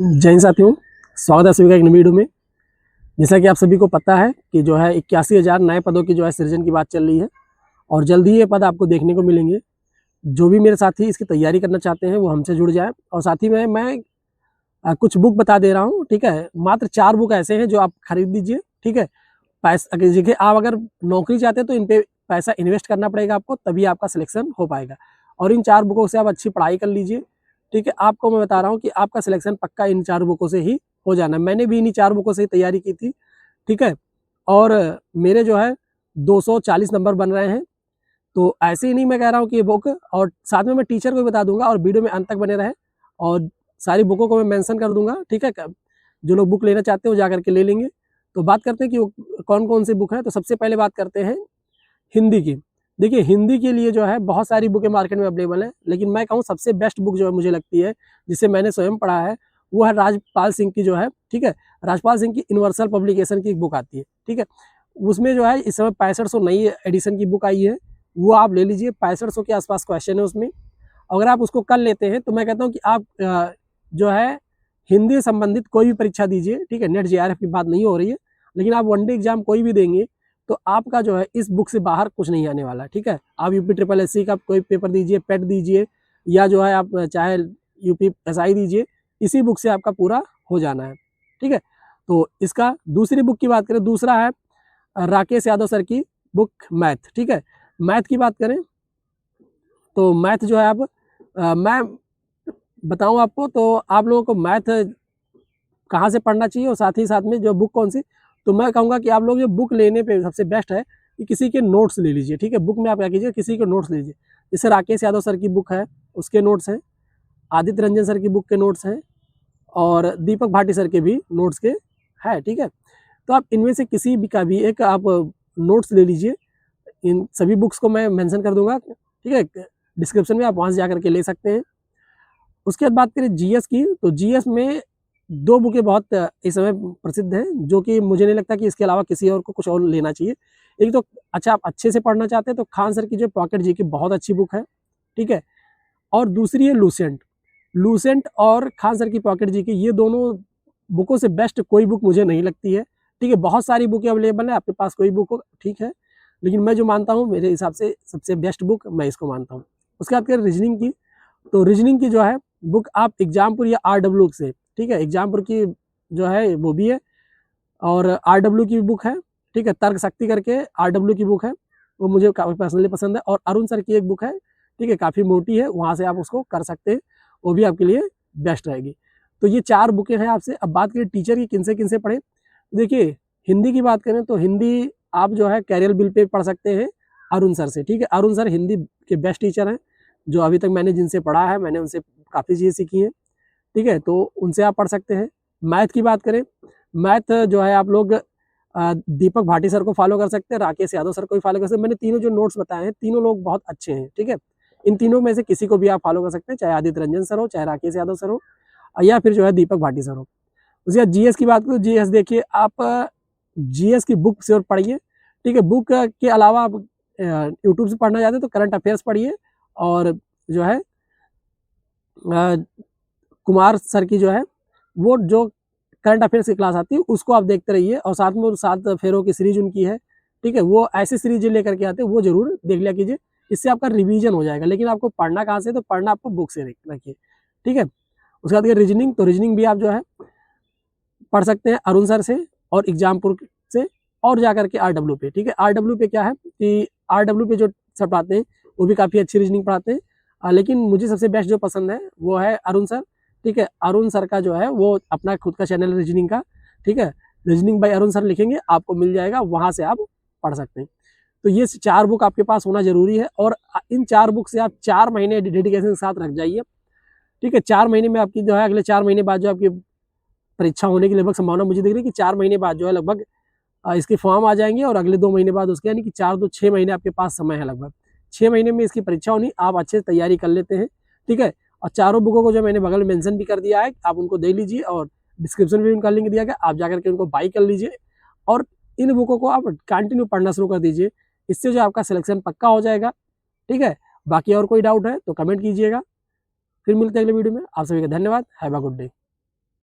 जय हिंद साथियों, स्वागत है सभी का एक नई वीडियो में। जैसा कि आप सभी को पता है कि जो है 81,000 नए पदों की जो है सृजन की बात चल रही है और जल्द ही ये पद आपको देखने को मिलेंगे। जो भी मेरे साथी इसकी तैयारी करना चाहते हैं वो हमसे जुड़ जाए। और साथ ही में मैं कुछ बुक बता दे रहा हूँ, ठीक है। मात्र 4 बुक ऐसे हैं जो आप खरीद लीजिए, ठीक है। पैसा देखिए, आप अगर नौकरी चाहते हैं तो इन पे पैसा इन्वेस्ट करना पड़ेगा आपको, तभी आपका सिलेक्शन हो पाएगा। और इन 4 बुकों से आप अच्छी पढ़ाई कर लीजिए, ठीक है। आपको मैं बता रहा हूँ कि आपका सिलेक्शन पक्का इन 4 बुकों से ही हो जाना है। मैंने भी इन्हीं 4 बुकों से ही तैयारी की थी, ठीक है। और मेरे जो है 240 नंबर बन रहे हैं। तो ऐसे ही नहीं मैं कह रहा हूँ कि ये बुक, और साथ में मैं टीचर को भी बता दूंगा, और वीडियो में अंत तक बने रहे और सारी बुकों को मैं मेंशन कर दूंगा, ठीक है। जो लोग बुक लेना चाहते हैं वो जा करके ले लेंगे। तो बात करते हैं कि वो कौन कौन सी बुक है। तो सबसे पहले बात करते हैं हिंदी की। देखिए, हिंदी के लिए जो है बहुत सारी बुकें मार्केट में अवेलेबल है, लेकिन मैं कहूँ सबसे बेस्ट बुक जो है मुझे लगती है, जिसे मैंने स्वयं पढ़ा है, वो है राजपाल सिंह की जो है, ठीक है। राजपाल सिंह की यूनिवर्सल पब्लिकेशन की एक बुक आती है, ठीक है। उसमें जो है इस समय 6500 नई एडिशन की बुक आई है, वो आप ले लीजिए। 6500 के आसपास क्वेश्चन है उसमें। अगर आप उसको कर लेते हैं तो मैं कहता हूँ कि आप जो है हिंदी संबंधित कोई भी परीक्षा दीजिए, ठीक है। नेट JRF की बात नहीं हो रही है, लेकिन आप वनडे एग्जाम कोई भी देंगे तो आपका जो है इस बुक से बाहर कुछ नहीं आने वाला, ठीक है। आप UP SSC का कोई पेपर दीजिए, पेट दीजिए, या जो है आप चाहे UP SI दीजिए, इसी बुक से आपका पूरा हो जाना है, ठीक है। तो इसका दूसरी बुक की बात करें, दूसरा है राकेश यादव सर की बुक मैथ, ठीक है। मैथ की बात करें तो मैथ जो है आप मैं बताऊं आपको, तो आप लोगों को मैथ कहाँ से पढ़ना चाहिए और साथ ही साथ में जो बुक कौन सी, तो मैं कहूँगा कि आप लोग जो बुक लेने पे सबसे बेस्ट है कि किसी के नोट्स ले लीजिए, ठीक है। बुक में आप क्या कीजिए, किसी के नोट्स लीजिए। जैसे राकेश यादव सर की बुक है, उसके नोट्स हैं। आदित्य रंजन सर की बुक के नोट्स हैं, और दीपक भाटी सर के भी नोट्स के है, ठीक है। तो आप इनमें से किसी भी का भी एक आप नोट्स ले लीजिए। इन सभी बुक्स को मैं मेंशन कर दूंगा, ठीक है, डिस्क्रिप्शन में, आप वहाँ से जा करके ले सकते हैं। उसके बाद बात करें GS की, तो GS में 2 बुकें बहुत इस समय प्रसिद्ध हैं, जो कि मुझे नहीं लगता कि इसके अलावा किसी और को कुछ और लेना चाहिए। एक तो अच्छा, आप अच्छे से पढ़ना चाहते हैं तो खान सर की जो पॉकेट GK बहुत अच्छी बुक है, ठीक है। और दूसरी है लूसेंट और खान सर की पॉकेट GK, ये दोनों बुकों से बेस्ट कोई बुक मुझे नहीं लगती है, ठीक है। बहुत सारी बुकें अवेलेबल है, आपके पास कोई बुक हो, ठीक है, लेकिन मैं जो मानता हूँ मेरे हिसाब से सबसे बेस्ट बुक मैं इसको मानता हूँ। उसके बाद करें रीजनिंग की, तो रीजनिंग की जो है बुक आप एग्जामपुर या RW से, ठीक है, एग्जामपुर की जो है वो भी है, और RW की बुक है, ठीक है। तर्क शक्ति करके RW की बुक है, वो मुझे काफ़ी पर्सनली पसंद है। और अरुण सर की एक बुक है, ठीक है, काफ़ी मोटी है, वहाँ से आप उसको कर सकते हैं, वो भी आपके लिए बेस्ट रहेगी। तो ये 4 बुकें हैं आपसे। अब बात करें टीचर की, किन से पढ़ें। देखिए, हिंदी की बात करें तो हिंदी आप जो है कैरियर बिल पे पढ़ सकते हैं अरुण सर से, ठीक है। अरुण सर हिंदी के बेस्ट टीचर हैं, जो अभी तक मैंने जिनसे पढ़ा है, मैंने उनसे काफ़ी चीज़ें सीखी हैं, ठीक है। तो उनसे आप पढ़ सकते हैं। मैथ की बात करें, मैथ जो है आप लोग दीपक भाटी सर को फॉलो कर सकते हैं, राकेश यादव सर को भी फॉलो कर सकते हैं। मैंने तीनों जो नोट्स बताए हैं, तीनों लोग बहुत अच्छे हैं, ठीक है। इन तीनों में से किसी को भी आप फॉलो कर सकते हैं, चाहे आदित्य रंजन सर हो, चाहे राकेश यादव सर हो, या फिर जो है दीपक भाटी सर हो। उसके बाद GS की बात करो, GS देखिए आप GS की बुक से और पढ़िए, ठीक है। बुक के अलावा आप यूट्यूब से पढ़ना चाहते हैं तो करंट अफेयर्स पढ़िए, और जो है कुमार सर की जो है वो जो करंट अफेयर्स की क्लास आती है उसको आप देखते रहिए, और साथ में 7 फेरों की सीरीज उनकी है, ठीक है। वो ऐसी सीरीज लेकर के आते हैं, वो जरूर देख लिया कीजिए, इससे आपका रिवीजन हो जाएगा। लेकिन आपको पढ़ना कहाँ से, तो पढ़ना आपको बुक से रखिए, ठीक है। उसके बाद रीजनिंग, तो रीजनिंग भी आप जो है पढ़ सकते हैं अरुण सर से और एग्जामपुर से, और जाकर के RW पे, ठीक है। RW पे क्या है कि RW पे जो सर पढ़ाते हैं वो भी काफ़ी अच्छी रीजनिंग पढ़ाते हैं, लेकिन मुझे सबसे बेस्ट जो पसंद है वो है अरुण सर, ठीक है। अरुण सर का जो है वो अपना खुद का चैनल है रीजनिंग का, ठीक है। रीजनिंग बाय अरुण सर लिखेंगे आपको मिल जाएगा, वहाँ से आप पढ़ सकते हैं। तो ये 4 बुक आपके पास होना जरूरी है, और इन 4 बुक से आप 4 महीने डेडिकेशन के साथ रख जाइए, ठीक है। 4 महीने में आपकी जो है अगले 4 महीने बाद जो आपकी परीक्षा होने की लगभग संभावना मुझे दिख रही है कि 4 महीने बाद जो है लगभग इसके फॉर्म आ जाएंगे, और अगले 2 महीने बाद उसके, यानी कि 4 2 6 महीने आपके पास समय है। लगभग 6 महीने में इसकी परीक्षा होनी, आप अच्छे से तैयारी कर लेते हैं, ठीक है। और चारों बुकों को जो मैंने बगल में मेंशन भी कर दिया है, आप उनको देख लीजिए, और डिस्क्रिप्शन में उनका लिंक दिया गया, आप जाकर के उनको बाई कर लीजिए, और इन बुकों को आप कंटिन्यू पढ़ना शुरू कर दीजिए। इससे जो आपका सिलेक्शन पक्का हो जाएगा, ठीक है। बाकी और कोई डाउट है तो कमेंट कीजिएगा। फिर मिलते हैं अगले वीडियो में। आप सभी का धन्यवाद। Have a good day.